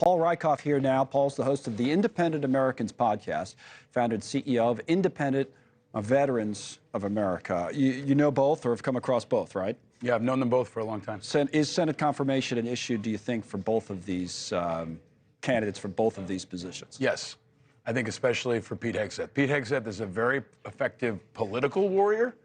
Paul Rieckhoff here now. Paul's the host of the Independent Americans podcast, founder and CEO of Independent Veterans of America. You know both or have come across both, right? Yeah, I've known them both for a long time. Is Senate confirmation an issue, do you think, for both of these candidates for both of these positions? Yes. I think especially for Pete Hegseth. Pete Hegseth is a very effective political warrior.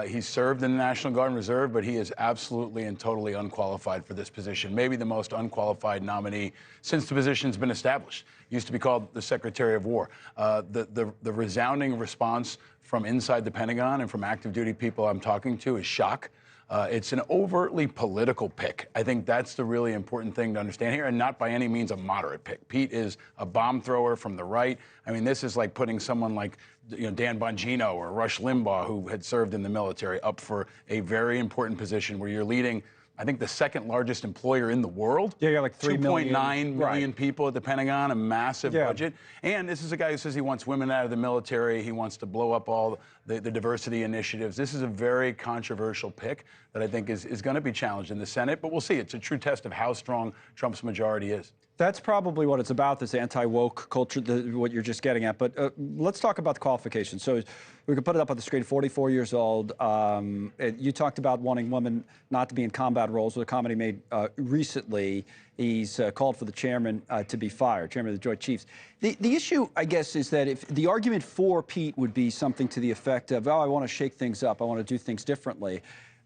He served in the National Guard and Reserve, but he is absolutely and totally unqualified for this position. Maybe the most unqualified nominee since the position's been established. It used to be called the Secretary of War. The resounding response from inside the Pentagon and from active duty people I'm talking to is shock. It's an overtly political pick. I think that's the really important thing to understand here, and not by any means a moderate pick. Pete is a bomb thrower from the right. I mean, this is like putting someone like Dan Bongino or Rush Limbaugh, who had served in the military, up for a very important position where you're leading, I think, the second largest employer in the world. Yeah, you got like 3 million. 2.9 million people at the Pentagon, a massive budget. And this is a guy who says he wants women out of the military. He wants to blow up all the diversity initiatives. This is a very controversial pick that I think is going to be challenged in the Senate. But we'll see. It's a true test of how strong Trump's majority is. That's probably what it's about, this anti-woke culture, what you're just getting at. But let's talk about the qualifications. So we can put it up on the screen. 44 years old. You talked about wanting women not to be in combat roles with a comment he made recently. He's called for the chairman to be fired, chairman of the Joint Chiefs. The issue, I guess, is that if the argument for Pete would be something to the effect of, oh, I want to shake things up, I want to do things differently.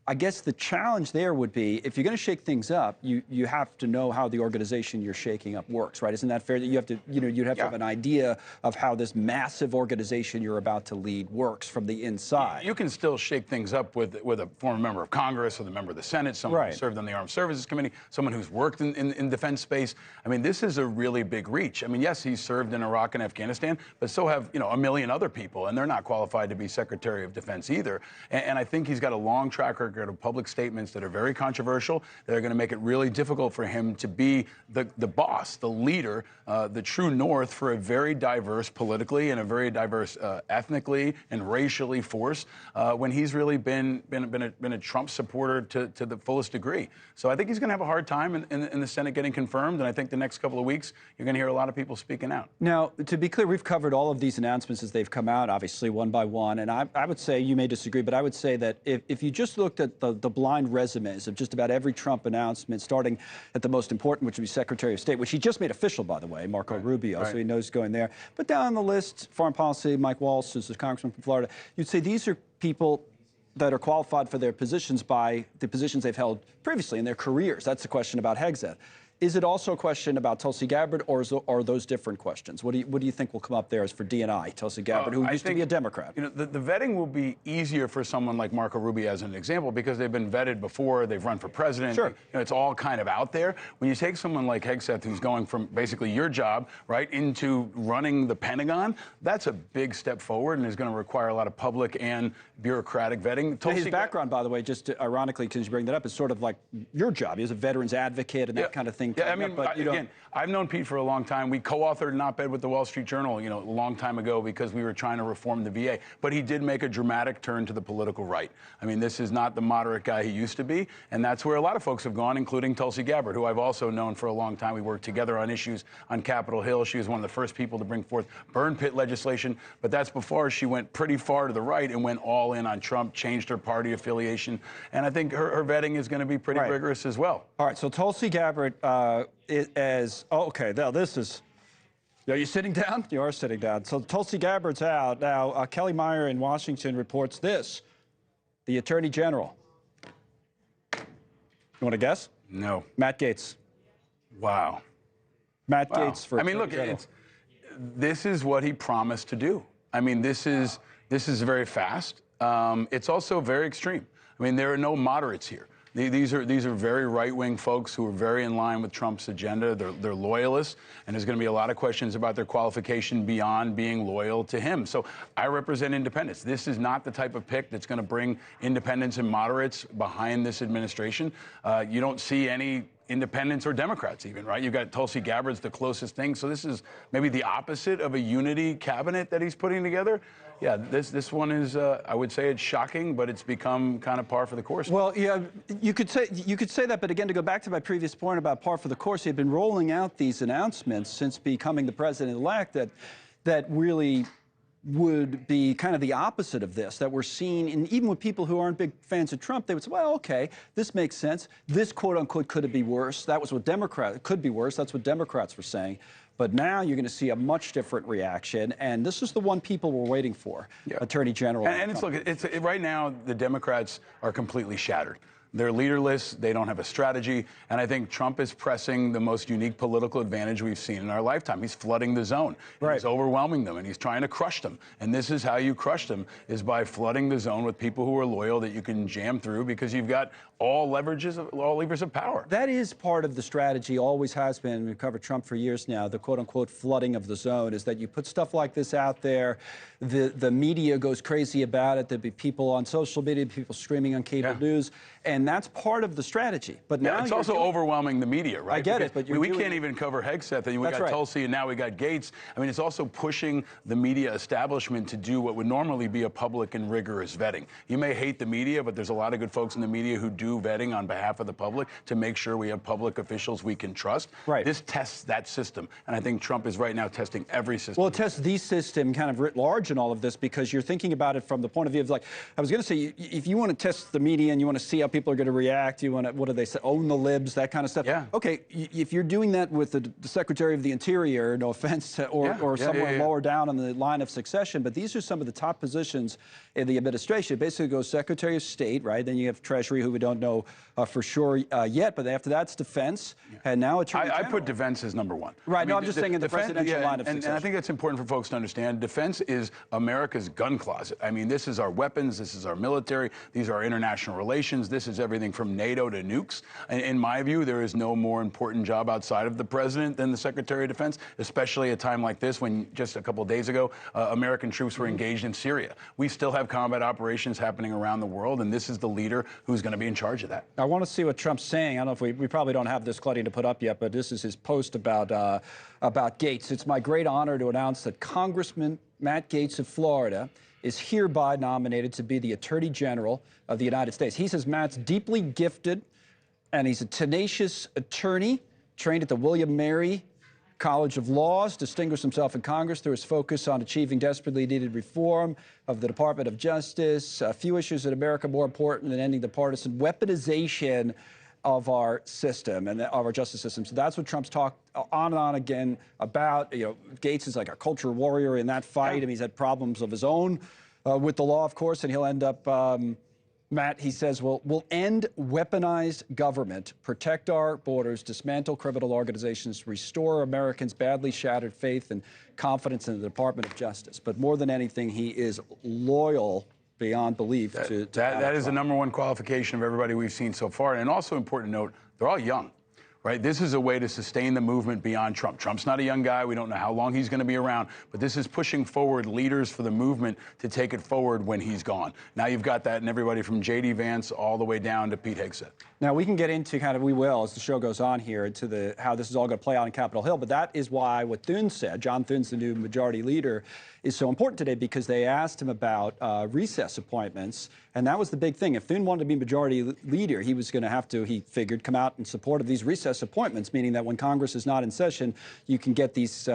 I guess the challenge there would be, if you're going to shake things up, you have to know how the organization you're shaking up works, right? Isn't that fair? That you have to, you'd have to have an idea of how this massive organization you're about to lead works from the inside. You can still shake things up with a former member of Congress, with a member of the Senate, someone who served on the Armed Services Committee, someone who's worked in defense space. I mean, this is a really big reach. I mean, yes, he's served in Iraq and Afghanistan, but so have, a million other people, and they're not qualified to be Secretary of Defense either. And I think he's got a long track record of public statements that are very controversial, that are going to make it really difficult for him to be the boss, the leader, the true north for a very diverse politically and a very diverse ethnically and racially force when he's really been a Trump supporter to the fullest degree. So I think he's going to have a hard time in the Senate getting confirmed, and I think the next couple of weeks you're going to hear a lot of people speaking out. Now, to be clear, we've covered all of these announcements as they've come out, obviously one by one, and I would say, you may disagree, but I would say that if you just looked at the blind resumes of just about every Trump announcement, starting at the most important, which would be Secretary of State, which he just made official, by the way, Marco Rubio, so he knows going there. But down the list, foreign policy, Mike Waltz, who's the congressman from Florida, you'd say these are people that are qualified for their positions by the positions they've held previously in their careers. That's the question about Hegseth. Is it also a question about Tulsi Gabbard, or are those different questions? What do you think will come up there as for D&I, Tulsi Gabbard, who used to be a Democrat? The vetting will be easier for someone like Marco Rubio as an example, because they've been vetted before, they've run for president. Sure. It's all kind of out there. When you take someone like Hegseth, who's going from basically your job, right, into running the Pentagon, that's a big step forward and is going to require a lot of public and bureaucratic vetting. His background, by the way, just ironically, because you bring that up, is sort of like your job. He was a veterans advocate and that kind of thing. Yeah, I mean, again, I've known Pete for a long time. We co-authored an op-ed with the Wall Street Journal, a long time ago, because we were trying to reform the VA. But he did make a dramatic turn to the political right. I mean, this is not the moderate guy he used to be, and that's where a lot of folks have gone, including Tulsi Gabbard, who I've also known for a long time. We worked together on issues on Capitol Hill. She was one of the first people to bring forth burn pit legislation, but that's before she went pretty far to the right and went all in on Trump, changed her party affiliation, and I think her vetting is going to be pretty rigorous as well. All right, so Tulsi Gabbard okay, now this is, are you sitting down? You are sitting down. So Tulsi Gabbard's out. Now, Kelly Meyer in Washington reports this. The Attorney General. You want to guess? No. Matt Gaetz. Wow. Matt Gaetz for Attorney General. This is what he promised to do. I mean, this is very fast. It's also very extreme. I mean, there are no moderates here. These are very right-wing folks who are very in line with Trump's agenda. They're loyalists, and there's going to be a lot of questions about their qualification beyond being loyal to him. So I represent independents. This is not the type of pick that's going to bring independents and moderates behind this administration. You don't see any independents or Democrats even, right? You've got Tulsi Gabbard's the closest thing. So this is maybe the opposite of a unity cabinet that he's putting together. Yeah, this one is, I would say it's shocking, but it's become kind of par for the course. Well, yeah, you could say that, but again, to go back to my previous point about par for the course, he had been rolling out these announcements since becoming the president-elect that really would be kind of the opposite of this, that we're seeing, and even with people who aren't big fans of Trump, they would say, well, okay, this makes sense. This, quote unquote, could be worse. That was what could be worse. That's what Democrats were saying. But now you're going to see a much different reaction, and this is the one people were waiting for, Attorney General. And right now, the Democrats are completely shattered. They're leaderless. They don't have a strategy. And I think Trump is pressing the most unique political advantage we've seen in our lifetime. He's flooding the zone. Right. He's overwhelming them, and he's trying to crush them. And this is how you crush them, is by flooding the zone with people who are loyal that you can jam through because you've got all levers of power. That is part of the strategy, always has been. We've covered Trump for years now. The quote-unquote flooding of the zone is that you put stuff like this out there, the media goes crazy about it. There'll be people on social media, people streaming on cable news, and that's part of the strategy. But now it's also overwhelming the media, right? I get it, but we can't even cover Hegseth, and we got Tulsi, and now we got Gates. I mean, it's also pushing the media establishment to do what would normally be a public and rigorous vetting. You may hate the media, but there's a lot of good folks in the media who do vetting on behalf of the public to make sure we have public officials we can trust. Right. This tests that system, and I think Trump is right now testing every system. Well, it tests the system kind of writ large in all of this because you're thinking about it from the point of view of, like, I was going to say, if you want to test the media and you want to see how people are going to react, you want to, what do they say, own the libs, that kind of stuff. Yeah. Okay, if you're doing that with the Secretary of the Interior, no offense, or somewhere lower down on the line of succession, but these are some of the top positions in the administration. It basically goes Secretary of State, right? Then you have Treasury, who we don't know for sure yet, but after that's Defense, and now Attorney General. I put Defense as number one. Right, I mean, no, I'm just saying in the presidential line of succession. And I think that's important for folks to understand. Defense is America's gun closet. I mean, this is our weapons, this is our military, these are our international relations, this is everything from NATO to nukes. And in my view, there is no more important job outside of the president than the Secretary of Defense, especially at a time like this when just a couple of days ago, American troops were engaged in Syria. We still have combat operations happening around the world, and this is the leader who's going to be in charge of that. I want to see what Trump's saying. I don't know if we probably don't have this, Claudia, to put up yet, but this is his post about Gates. It's my great honor to announce that Congressman Matt Gaetz of Florida is hereby nominated to be the Attorney General of the United States. He says Matt's deeply gifted, and he's a tenacious attorney, trained at the William Mary College of Laws, distinguished himself in Congress through his focus on achieving desperately needed reform of the Department of Justice. A few issues in America more important than ending the partisan weaponization of our system and of our justice system. So that's what Trump's talked on and on again about. You know, Gates is like a culture warrior in that fight. I mean, he's had problems of his own with the law, of course, and he'll end up Matt, he says, we'll end weaponized government, protect our borders, dismantle criminal organizations, restore Americans' badly shattered faith and confidence in the Department of Justice. But more than anything, he is loyal beyond belief to that is the number one qualification of everybody we've seen so far. And also important to note, they're all young. Right? This is a way to sustain the movement beyond Trump. Trump's not a young guy. We don't know how long he's going to be around. But this is pushing forward leaders for the movement to take it forward when he's gone. Now you've got that in everybody from J.D. Vance all the way down to Pete Hegseth. Now, we can get into we will, as the show goes on here, into how this is all going to play out in Capitol Hill. But that is why what Thune said, John Thune's the new majority leader, is so important today, because they asked him about recess appointments. And that was the big thing. If Thune wanted to be majority leader, he was going to have to, he figured, come out in support of these recess appointments, meaning that when Congress is not in session, you can get these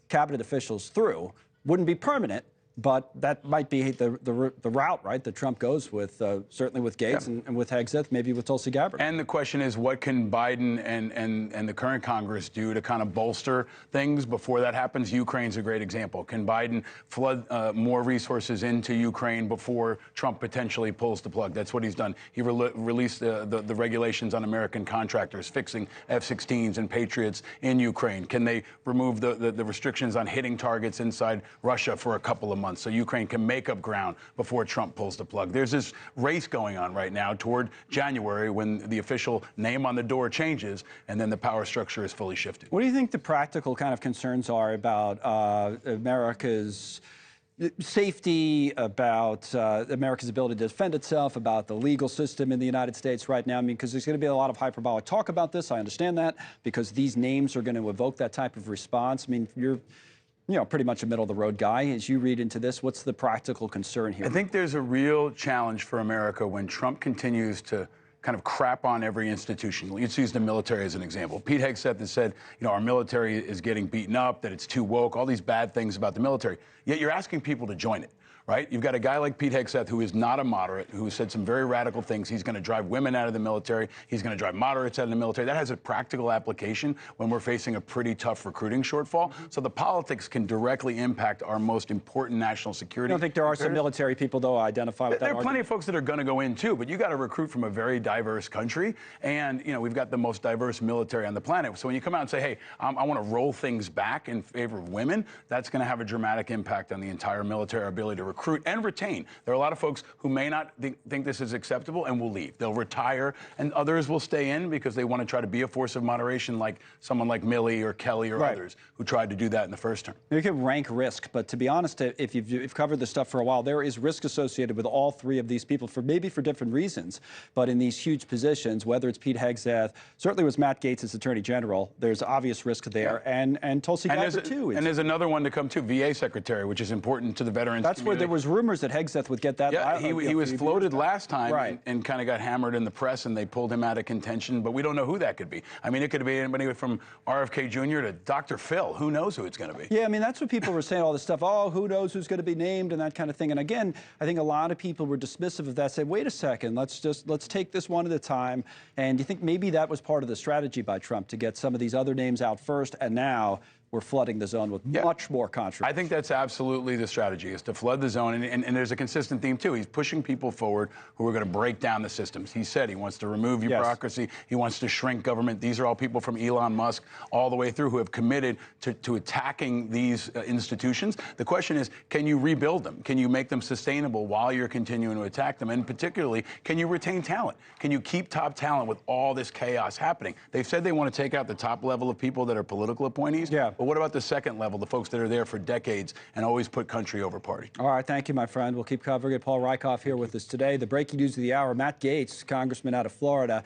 cabinet officials through. Wouldn't be permanent, but that might be the route, right, that Trump goes with, certainly with Gates and with Hegseth, maybe with Tulsi Gabbard. And the question is, what can Biden and the current Congress do to kind of bolster things before that happens? Ukraine's a great example. Can Biden flood more resources into Ukraine before Trump potentially pulls the plug? That's what he's done. He released the regulations on American contractors, fixing F-16s and Patriots in Ukraine. Can they remove the restrictions on hitting targets inside Russia for a couple of months, so Ukraine can make up ground before Trump pulls the plug? There's this race going on right now toward January when the official name on the door changes and then the power structure is fully shifted. What do you think the practical kind of concerns are about America's safety, about America's ability to defend itself, about the legal system in the United States right now? I mean, because there's going to be a lot of hyperbolic talk about this. I understand that, because these names are going to evoke that type of response. I mean, pretty much a middle-of-the-road guy. As you read into this, what's the practical concern here? I think there's a real challenge for America when Trump continues to kind of crap on every institution. Let's use the military as an example. Pete Hegseth has said, our military is getting beaten up, that it's too woke, all these bad things about the military. Yet you're asking people to join it. Right? You've got a guy like Pete Hegseth who is not a moderate, who has said some very radical things. He's going to drive women out of the military. He's going to drive moderates out of the military. That has a practical application when we're facing a pretty tough recruiting shortfall. So the politics can directly impact our most important national security. I don't think there are some military people, though, identify with that There are plenty of folks that are going to go in, too, but you got to recruit from a very diverse country. And, we've got the most diverse military on the planet. So when you come out and say, hey, I want to roll things back in favor of women, that's going to have a dramatic impact on the entire military ability to recruit and retain. There are a lot of folks who may not think this is acceptable and will leave. They'll retire, and others will stay in because they want to try to be a force of moderation, like someone like Milley or Kelly or others who tried to do that in the first term. You can rank risk, but to be honest, if you've covered this stuff for a while, there is risk associated with all three of these people, maybe for different reasons, but in these huge positions, whether it's Pete Hegseth, certainly was Matt Gaetz as Attorney General, there's obvious risk there, and Tulsi Gabbard, too. And there's another one to come, too, VA Secretary, which is important to the veterans That's community. where there was rumors that Hegseth would get that. Yeah, he was floated last time and kind of got hammered in the press, and they pulled him out of contention, but we don't know who that could be. I mean, it could be anybody from RFK Jr. to Dr. Phil. Who knows who it's going to be? Yeah, I mean, that's what people were saying, all this stuff. Oh, who knows who's going to be named and that kind of thing. And again, I think a lot of people were dismissive of that, said, wait a second, let's take this one at a time. And do you think maybe that was part of the strategy by Trump to get some of these other names out first, and now we're flooding the zone with much more controversy? I think that's absolutely the strategy, is to flood the zone. And there's a consistent theme, too. He's pushing people forward who are going to break down the systems. He said he wants to remove bureaucracy. He wants to shrink government. These are all people from Elon Musk all the way through who have committed to attacking these institutions. The question is, can you rebuild them? Can you make them sustainable while you're continuing to attack them? And particularly, can you retain talent? Can you keep top talent with all this chaos happening? They've said they want to take out the top level of people that are political appointees. Yeah. But what about the second level, the folks that are there for decades and always put country over party? All right, thank you, my friend. We'll keep covering it. Paul Rieckhoff here with us today. The breaking news of the hour, Matt Gaetz, congressman out of Florida.